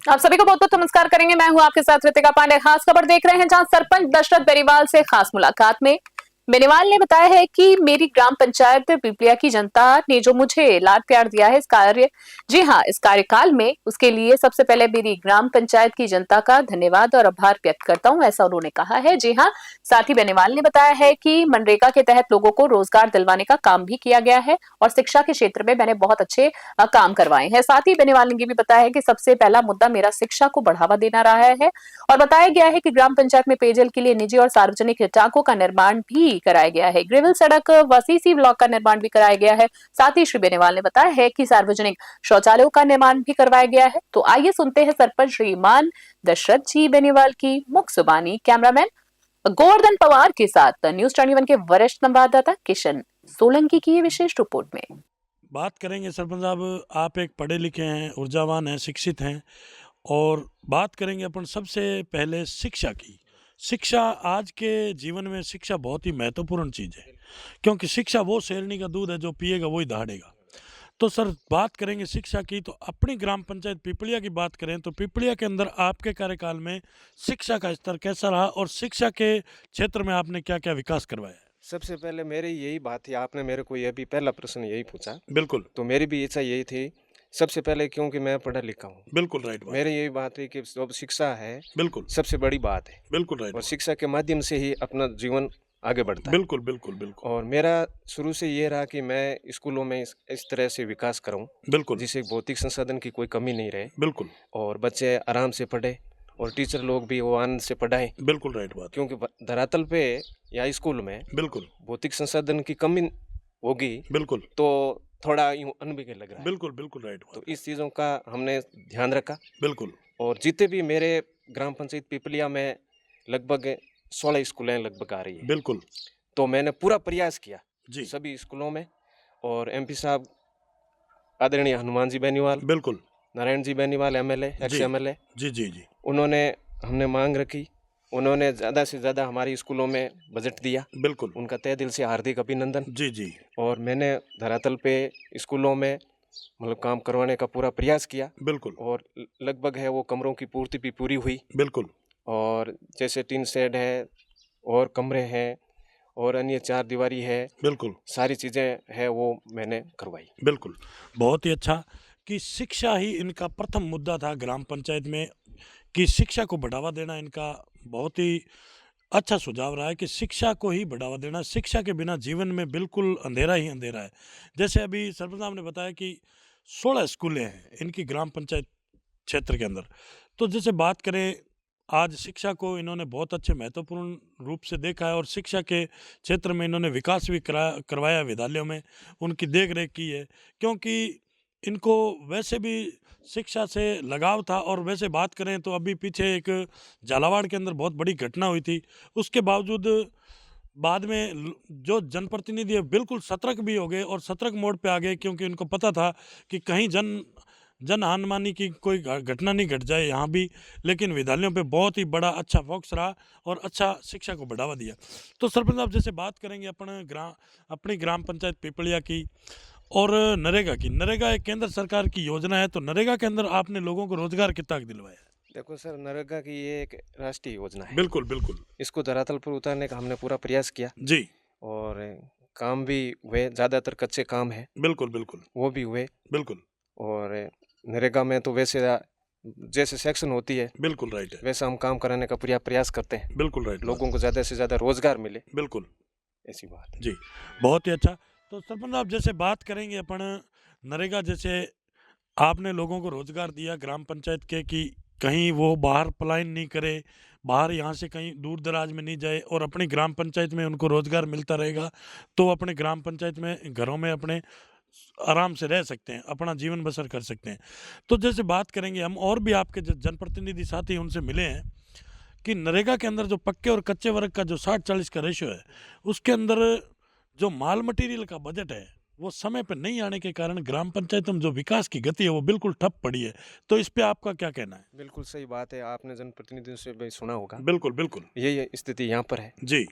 आप सभी को बहुत बहुत नमस्कार करेंगे। मैं हूं आपके साथ रितिका पांडे। खास खबर देख रहे हैं, जहां सरपंच दशरथ बेनीवाल से खास मुलाकात में बेनीवाल ने बताया है कि मेरी ग्राम पंचायत पिपलिया की जनता ने जो मुझे लाड प्यार दिया है, इस कार्य जी हाँ इस कार्यकाल में, उसके लिए सबसे पहले मेरी ग्राम पंचायत की जनता का धन्यवाद और आभार व्यक्त करता हूं, ऐसा उन्होंने कहा है। जी हाँ, साथ ही बेनीवाल ने बताया है कि मनरेगा के तहत लोगों को रोजगार दिलवाने का काम भी किया गया है और शिक्षा के क्षेत्र में मैंने बहुत अच्छे काम करवाए हैं। साथ ही बेनीवाल ने ये भी बताया है कि सबसे पहला मुद्दा मेरा शिक्षा को बढ़ावा देना रहा है और बताया गया है कि ग्राम पंचायत में पेयजल के लिए निजी और सार्वजनिक टांकों का निर्माण भी कराया गया है। ग्रेविल सड़क व सीसी ब्लॉक का निर्माण भी कराया गया है। साथ ही श्री बेनीवाल ने बताया है कि सार्वजनिक शौचालयों का निर्माण भी करवाया गया है। तो आइए सुनते हैं सरपंच श्रीमान दशरथ जी बेनीवाल की मुख्य जुबानी कैमरामैन गोवर्धन पवार के साथ न्यूज 21 के वरिष्ठ संवाददाता किशन सोलंकी की ये विशेष रिपोर्ट में। बात करेंगे सरपंच साहब, आप एक पढ़े लिखे हैं, ऊर्जावान हैं, शिक्षित हैं और बात करेंगे अपन सबसे पहले शिक्षा की। शिक्षा आज के जीवन में शिक्षा बहुत ही महत्वपूर्ण चीज़ है, क्योंकि शिक्षा वो शेरनी का दूध है, जो पिएगा वही दहाड़ेगा। तो सर बात करेंगे शिक्षा की, तो अपनी ग्राम पंचायत पिपलिया की बात करें तो पिपलिया के अंदर आपके कार्यकाल में शिक्षा का स्तर कैसा रहा और शिक्षा के क्षेत्र में आपने क्या क्या विकास करवाया? सबसे पहले मेरी यही बात थी, आपने मेरे को ये भी पहला प्रश्न यही पूछा, बिल्कुल तो मेरी भी इच्छा यही थी। सबसे पहले क्योंकि मैं पढ़ा लिखा हूँ, बिल्कुल राइट बात, मेरी यही बात है कि जो शिक्षा है बिल्कुल सबसे बड़ी बात है बिल्कुल राइट और बात, शिक्षा के माध्यम से ही अपना जीवन आगे बढ़ता है। बिल्कुल बिल्कुल बिल्कुल और मेरा शुरू से ये रहा कि मैं स्कूलों में इस तरह से विकास करूँ बिल्कुल जिससे भौतिक संसाधन की कोई कमी नहीं रहे बिल्कुल और बच्चे आराम से पढ़े और टीचर लोग भी वो आनंद से पढ़ाएं, बिल्कुल राइट बात, क्योंकि धरातल पे या स्कूल में बिल्कुल भौतिक संसाधन की कमी होगी बिल्कुल तो थोड़ा यूं अनभिज्ञ लग रहा है। बिल्कुल बिल्कुल राइट तो बात, इस चीज़ों का हमने ध्यान रखा बिल्कुल और जितने भी मेरे ग्राम पंचायत पिपलिया में लगभग 16 स्कूलें लगभग आ रही है, बिल्कुल तो मैंने पूरा प्रयास किया जी सभी स्कूलों में। और एमपी साहब आदरणीय हनुमान जी बेनीवाल, बिल्कुल नारायण जी बेनीवाल एमएलए, एक्स जी एमएलए, जी जी जी उन्होंने हमने मांग रखी, उन्होंने ज़्यादा से ज़्यादा हमारी स्कूलों में बजट दिया, बिल्कुल उनका तहे दिल से हार्दिक अभिनंदन। जी जी और मैंने धरातल पे स्कूलों में मतलब काम करवाने का पूरा प्रयास किया बिल्कुल और लगभग है वो कमरों की पूर्ति भी पूरी हुई। बिल्कुल और जैसे टीन शेड है और कमरे हैं और अन्य चार दीवारी है, बिल्कुल सारी चीज़ें हैं वो मैंने करवाई। बिल्कुल बहुत ही अच्छा कि शिक्षा ही इनका प्रथम मुद्दा था ग्राम पंचायत में, कि शिक्षा को बढ़ावा देना इनका बहुत ही अच्छा सुझाव रहा है कि शिक्षा को ही बढ़ावा देना। शिक्षा के बिना जीवन में बिल्कुल अंधेरा ही अंधेरा है। जैसे अभी सरपंच साहब ने बताया कि 16 स्कूलें हैं इनकी ग्राम पंचायत क्षेत्र के अंदर। तो जैसे बात करें, आज शिक्षा को इन्होंने बहुत अच्छे महत्वपूर्ण रूप से देखा है और शिक्षा के क्षेत्र में इन्होंने विकास भी करवाया विद्यालयों में, उनकी देख रेख की है, क्योंकि इनको वैसे भी शिक्षा से लगाव था। और वैसे बात करें तो अभी पीछे एक झालावाड़ के अंदर बहुत बड़ी घटना हुई थी, उसके बावजूद बाद में जो जनप्रतिनिधि है बिल्कुल सतर्क भी हो गए और सतर्क मोड पे आ गए, क्योंकि उनको पता था कि कहीं जन हानि की कोई घटना नहीं घट जाए यहाँ भी। लेकिन विद्यालयों पे बहुत ही बड़ा अच्छा फोकस रहा और अच्छा शिक्षा को बढ़ावा दिया। तो सरपंच साहब जैसे बात करेंगे अपनी ग्राम पंचायत पिपलिया की और नरेगा की। नरेगा एक केंद्र सरकार की योजना है, तो नरेगा के अंदर आपने लोगों को रोजगार कितना दिलवाया है? देखो सर, नरेगा की ये एक राष्ट्रीय योजना है, बिल्कुल बिल्कुल इसको धरातल पर उतारने का हमने पूरा प्रयास किया जी और काम भी हुए, ज़्यादातर कच्चे काम है बिल्कुल बिल्कुल वो भी हुए। बिल्कुल और नरेगा में तो वैसे जैसे सेक्शन होती है बिल्कुल राइट है, वैसा हम काम कराने का पूरा प्रयास करते हैं, बिल्कुल राइट लोगों को ज़्यादा से ज़्यादा रोजगार मिले, बिल्कुल ऐसी बात है। जी बहुत ही अच्छा। तो सरपंच साहब जैसे बात करेंगे अपन नरेगा, जैसे आपने लोगों को रोजगार दिया ग्राम पंचायत के, कि कहीं वो बाहर पलायन नहीं करे, बाहर यहाँ से कहीं दूर दराज में नहीं जाए और अपनी ग्राम पंचायत में उनको रोजगार मिलता रहेगा, तो अपने ग्राम पंचायत में घरों में अपने आराम से रह सकते हैं, अपना जीवन बसर कर सकते हैं। तो जैसे बात करेंगे हम, और भी आपके जो जनप्रतिनिधि साथी उनसे मिले हैं, कि नरेगा के अंदर जो पक्के और कच्चे वर्ग का जो 60-40 का रेशो है, उसके अंदर जो माल मटेरियल का बजट है वो समय पर नहीं आने के कारण ग्राम पंचायत में जो विकास की गति है वो बिल्कुल ठप पड़ी है। तो इस पे आपका क्या कहना है? बिल्कुल सही बात है, आपने जनप्रतिनिधियों से भी सुना होगा, बिल्कुल बिल्कुल यही स्थिति यहाँ पर है। जी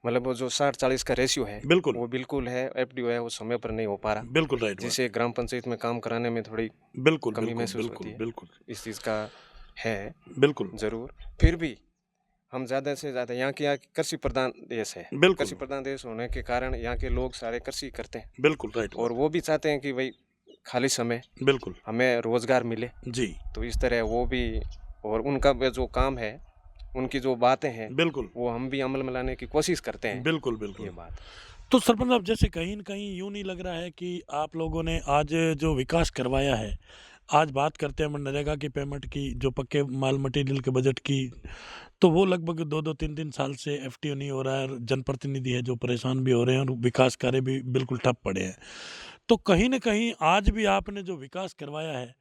मतलब वो जो 60-40 का रेशियो है बिल्कुल वो बिल्कुल है, एफडीओ है, वो समय पर नहीं हो पा रहा, बिल्कुल राइट बात, जिससे ग्राम पंचायत में काम कराने में थोड़ी बिल्कुल कमी बिल्कुल महसूस बिल्कुल होती है। बिल्कुल इस चीज़ का है बिल्कुल ज़रूर, फिर भी हम ज़्यादा से ज़्यादा यहाँ कृषि प्रधान देश है। बिल्कुल कृषि प्रधान देश होने के कारण यहाँ के लोग सारे कृषि करते हैं बिल्कुल राइट और वो भी चाहते हैं कि भाई खाली समय बिल्कुल हमें रोज़गार मिले। जी तो इस तरह वो भी, और उनका जो काम है, उनकी जो बातें हैं, बिल्कुल वो हम भी अमल में लाने की कोशिश करते हैं। बिल्कुल ये बिल्कुल बात तो सरपंच साहब, जैसे कहीं न कहीं यूँ नहीं लग रहा है कि आप लोगों ने आज जो विकास करवाया है, आज बात करते हैं मनरेगा की पेमेंट की, जो पक्के माल मटेरियल के बजट की, तो वो लगभग 2-2 3-3 साल से एफटीओ नहीं हो रहा है और जनप्रतिनिधि है जो परेशान भी हो रहे हैं और विकास कार्य भी बिल्कुल ठप पड़े हैं। तो कहीं न कहीं आज भी आपने जो विकास करवाया है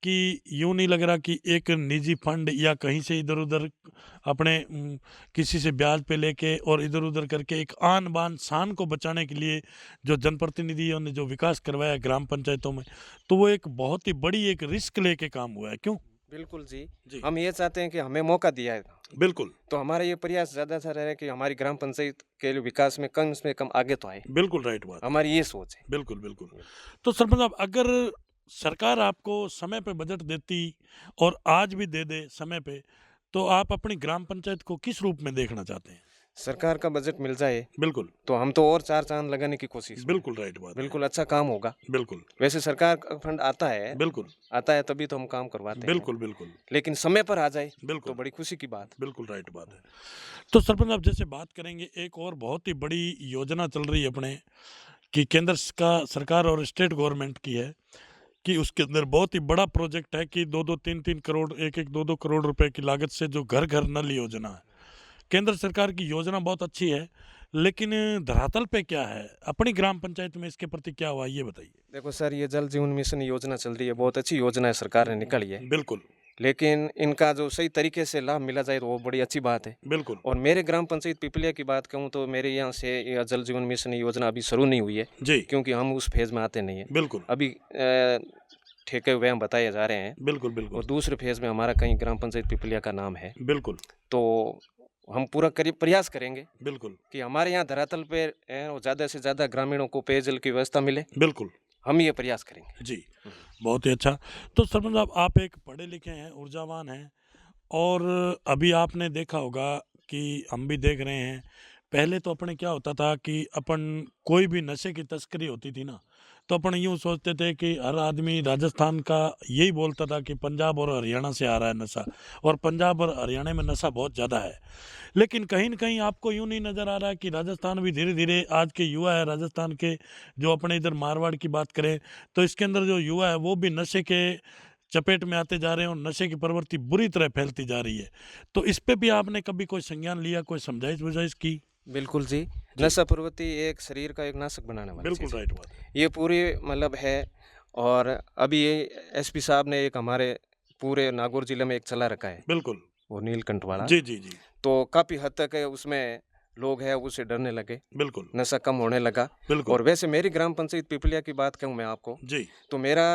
कि यूँ नहीं लग रहा कि एक निजी फंड या कहीं से इधर-उधर अपने किसी से ब्याज पे लेके और इधर-उधर करके एक आन-बान शान को बचाने के लिए जो जनप्रतिनिधियों ने जो विकास करवाया ग्राम पंचायतों में, तो वो एक बहुत ही बड़ी एक रिस्क लेके काम हुआ है, क्यों? बिल्कुल जी। जी। हम ये चाहते हैं कि हमें मौका दिया है, बिल्कुल, तो हमारा ये प्रयास ज़्यादा सा रहे कि हमारी ग्राम पंचायत के विकास में कम से कम आगे तो आए। बिल्कुल राइट बात है। हमारी ये सोच है। बिल्कुल, बिल्कुल। तो सरपंच साहब, अगर सरकार आपको समय पे बजट देती और आज भी दे दे समय पे, तो आप अपनी ग्राम पंचायत को किस रूप में देखना चाहते हैं? सरकार का बजट मिल जाए बिल्कुल, तो हम तो और चार चांद लगाने की कोशिश में हैं। बिल्कुल राइट बात है। बिल्कुल अच्छा काम होगा। बिल्कुल, वैसे सरकार का फंड बिल्कुल, आता है तभी तो हम काम करवाते हैं। बिल्कुल, बिल्कुल, लेकिन समय पर आ जाए तो बिल्कुल, बड़ी खुशी की बात। बिल्कुल राइट बात है। तो सरपंच साहब, जैसे बात करेंगे, एक और बहुत ही बड़ी योजना चल रही है अपने कि केंद्र का सरकार और स्टेट गवर्नमेंट की है कि उसके अंदर बहुत ही बड़ा प्रोजेक्ट है कि 2-2 3-3 करोड़ 1-1 2-2 करोड़ रुपए की लागत से जो घर घर नल योजना है। केंद्र सरकार की योजना बहुत अच्छी है, लेकिन धरातल पे क्या है? अपनी ग्राम पंचायत में इसके प्रति क्या हुआ, ये बताइए? देखो सर, ये जल जीवन मिशन योजना चल रही है, बहुत अच्छी योजना है, सरकार ने निकाली है। बिल्कुल, लेकिन इनका जो सही तरीके से लाभ मिला जाए तो वो बड़ी अच्छी बात है। बिल्कुल। और मेरे ग्राम पंचायत पिपलिया की बात कहूँ तो मेरे यहाँ से यह जल जीवन मिशन योजना अभी शुरू नहीं हुई है, जी, क्योंकि हम उस फेज में आते नहीं है। बिल्कुल, अभी ठेके हुए हम बताए जा रहे हैं, बिल्कुल, और बिल्कुल, दूसरे फेज में हमारा कहीं ग्राम पंचायत पिपलिया का नाम है। बिल्कुल, तो हम पूरा प्रयास करेंगे बिल्कुल, कि हमारे यहाँ धरातल पे ज़्यादा से ज़्यादा ग्रामीणों को पेयजल की व्यवस्था मिले। बिल्कुल। हम ये प्रयास करेंगे। जी, बहुत ही अच्छा। तो सरपंच साहब, आप एक पढ़े लिखे हैं, ऊर्जावान हैं और अभी आपने देखा होगा कि हम भी देख रहे हैं, पहले तो अपने क्या होता था कि अपन कोई भी नशे की तस्करी होती थी ना, तो अपन यूँ सोचते थे कि हर आदमी राजस्थान का यही बोलता था कि पंजाब और हरियाणा से आ रहा है नशा, और पंजाब और हरियाणा में नशा बहुत ज़्यादा है। लेकिन कहीं न कहीं आपको यूँ नहीं नज़र आ रहा है कि राजस्थान भी धीरे-धीरे, आज के युवा है राजस्थान के, जो अपने इधर मारवाड़ की बात करें, तो इसके अंदर जो युवा है वो भी नशे के चपेट में आते जा रहे हैं और नशे की प्रवृत्ति बुरी तरह फैलती जा रही है। तो इस पे भी आपने कभी कोई संज्ञान लिया, कोई समझाइश-वजाइश की? बिल्कुल जी। जी। नशा प्रवृत्ति एक शरीर का एक नाशक बनाने वाली बिल्कुल चीज़ है। राइट बात है। ये पूरी मतलब है। और अभी ये एसपी साहब ने एक हमारे पूरे नागौर जिले में एक चला रखा है, बिल्कुल। वो नीलकंठ वाला। जी, जी, जी। तो काफ़ी हद तक उसमें लोग हैं उससे डरने लगे, बिल्कुल, नशा कम होने लगा। बिल्कुल। और वैसे मेरी ग्राम पंचायत पिपलिया की बात कहूँ मैं आपको, जी, तो मेरा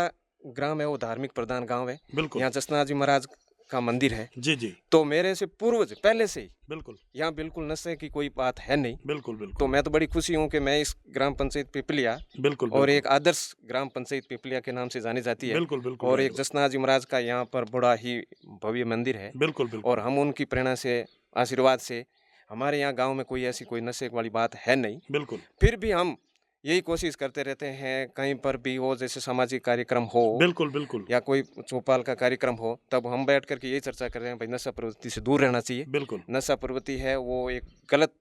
ग्राम है वो धार्मिक प्रधान गाँव है। बिल्कुल। यहाँ जसनाथ जी महाराज का मंदिर है। जी, जी। तो मेरे से पूर्वज पहले से ही बिल्कुल, यहाँ बिल्कुल नशे की कोई बात है नहीं। बिल्कुल, तो बिल्कुल। मैं तो बड़ी खुशी हूँ कि मैं इस ग्राम पंचायत पिपलिया, बिल्कुल, और बिल्कुल। एक आदर्श ग्राम पंचायत पिपलिया के नाम से जानी जाती है। बिल्कुल, बिल्कुल और राइट एक बात। जसनाथ जी महाराज का यहाँ पर बड़ा ही भव्य मंदिर है। बिल्कुल, बिल्कुल। और हम उनकी प्रेरणा से, आशीर्वाद से, हमारे यहाँ गांव में कोई ऐसी कोई नशे वाली बात है नहीं। बिल्कुल, फिर भी हम यही कोशिश करते रहते हैं, कहीं पर भी हो, जैसे सामाजिक कार्यक्रम हो बिल्कुल, बिल्कुल। या कोई चौपाल का कार्यक्रम हो, तब हम बैठ करके यही चर्चा कर रहे हैं भाई नशा प्रवृत्ति से दूर रहना चाहिए। बिल्कुल, नशा प्रवृत्ति है वो एक गलत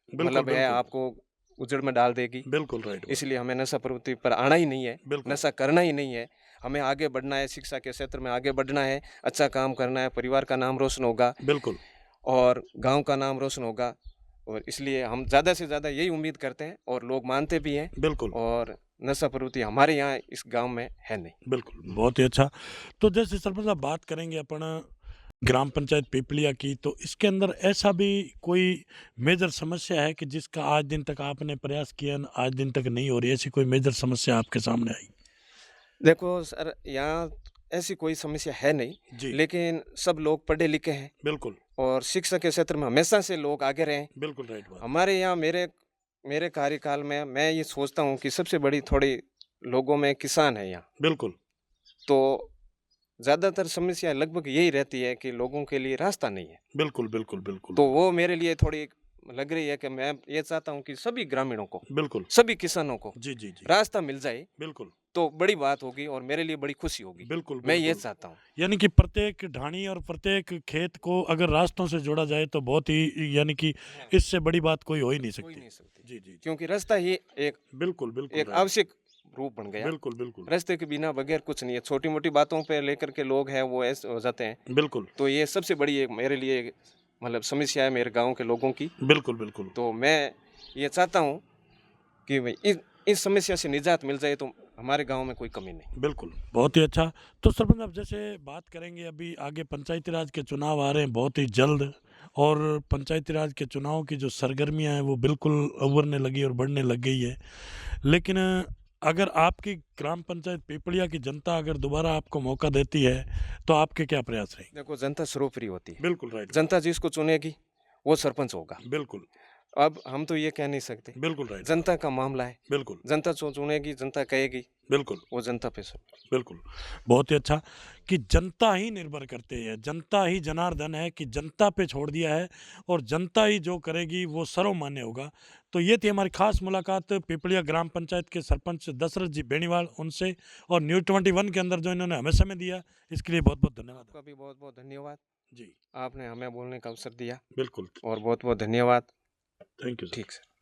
बिल्कुल, मतलब है, बिल्कुल। आपको उजड़ में डाल देगी। बिल्कुल राइट बात। इसलिए हमें नशा प्रवृत्ति पर आना ही नहीं है, बिल्कुल। नशा करना ही नहीं है। हमें आगे बढ़ना है, शिक्षा के क्षेत्र में आगे बढ़ना है, अच्छा काम करना है, परिवार का नाम रोशन होगा बिल्कुल, और गांव का नाम रोशन होगा। और इसलिए हम ज़्यादा से ज़्यादा यही उम्मीद करते हैं और लोग मानते भी हैं। बिल्कुल, और नशा प्रवृत्ति हमारे यहाँ इस गांव में है नहीं। बिल्कुल। बहुत ही अच्छा। तो जैसे सरपंच साहब, बात करेंगे अपन ग्राम पंचायत पिपलिया की, तो इसके अंदर ऐसा भी कोई मेजर समस्या है कि जिसका आज दिन तक आपने प्रयास किया, आज दिन तक नहीं हो रही, ऐसी कोई मेजर समस्या आपके सामने आई? देखो सर, यहाँ ऐसी कोई समस्या है नहीं, जी, लेकिन सब लोग पढ़े लिखे हैं बिल्कुल, और शिक्षा के क्षेत्र में हमेशा से लोग आगे रहे हैं। बिल्कुल राइट बात। हमारे यहाँ मेरे मेरे कार्यकाल में मैं ये सोचता हूँ कि सबसे बड़ी थोड़ी लोगों में किसान है यहाँ। बिल्कुल, तो ज़्यादातर समस्या लगभग यही रहती है कि लोगों के लिए रास्ता नहीं है। बिल्कुल बिल्कुल बिल्कुल तो वो मेरे लिए थोड़ी लग रही है कि मैं ये चाहता हूँ कि सभी ग्रामीणों को, बिल्कुल सभी किसानों को जी जी जी रास्ता मिल जाए बिल्कुल तो बड़ी बात होगी और मेरे लिए बड़ी खुशी होगी। बिल्कुल मैं ये बिल्कुल चाहता हूँ। यानी कि प्रत्येक ढाणी और प्रत्येक खेत को अगर रास्तों से जोड़ा जाए तो बहुत ही यानी कि हाँ, इससे बड़ी बात कोई हो ही नहीं कोई सकती। नहीं सकती, जी जी जी क्योंकि रास्ता ही एक बिल्कुल बिल्कुल एक राइट आवश्यक रूप बन गया। बिल्कुल बिल्कुल रास्ते के बिना बगैर कुछ नहीं है। छोटी मोटी बातों पे लेकर के लोग हैं वो ऐसे हो जाते हैं। बिल्कुल तो ये सबसे बड़ी एक मेरे लिए मतलब समस्या है मेरे गांव के लोगों की। बिल्कुल बिल्कुल तो मैं ये चाहता हूँ कि भाई इस समस्या से निजात मिल जाए तो हमारे गांव में कोई कमी नहीं। बिल्कुल बहुत ही अच्छा। तो सरपंच अब जैसे बात करेंगे अभी आगे पंचायती राज के चुनाव आ रहे हैं बहुत ही जल्द और पंचायती राज के चुनाव की जो सरगर्मियां हैं वो बिल्कुल उभरने लगी और बढ़ने लग गई है। लेकिन अगर आपकी ग्राम पंचायत पीपलिया की जनता अगर दोबारा आपको मौका देती है तो आपके क्या प्रयास रहेंगे? देखो जनता सर्वोपरि होती है। बिल्कुल राइट जनता जिसको चुनेगी वो सरपंच होगा। बिल्कुल अब हम तो ये कह नहीं सकते। बिल्कुल राइट जनता का मामला है। बिल्कुल जनता जो चुनेगी, जनता कहेगी, बिल्कुल वो जनता पे सब। बिल्कुल बहुत ही अच्छा कि जनता ही निर्भर करते हैं, जनता ही जनार्दन है कि जनता पे छोड़ दिया है और जनता ही जो करेगी वो सर्वमान्य होगा। तो ये थी हमारी खास मुलाकात पीपलिया ग्राम पंचायत के सरपंच दशरथ जी बेनीवाल उनसे और न्यूज़ 21 के अंदर जो इन्होंने हमें समय दिया इसके लिए बहुत बहुत धन्यवाद आपका भी बहुत बहुत धन्यवाद। जी। आपने हमें बोलने का अवसर दिया बिल्कुल और बहुत बहुत धन्यवाद। Thank you sir. ठीक सर।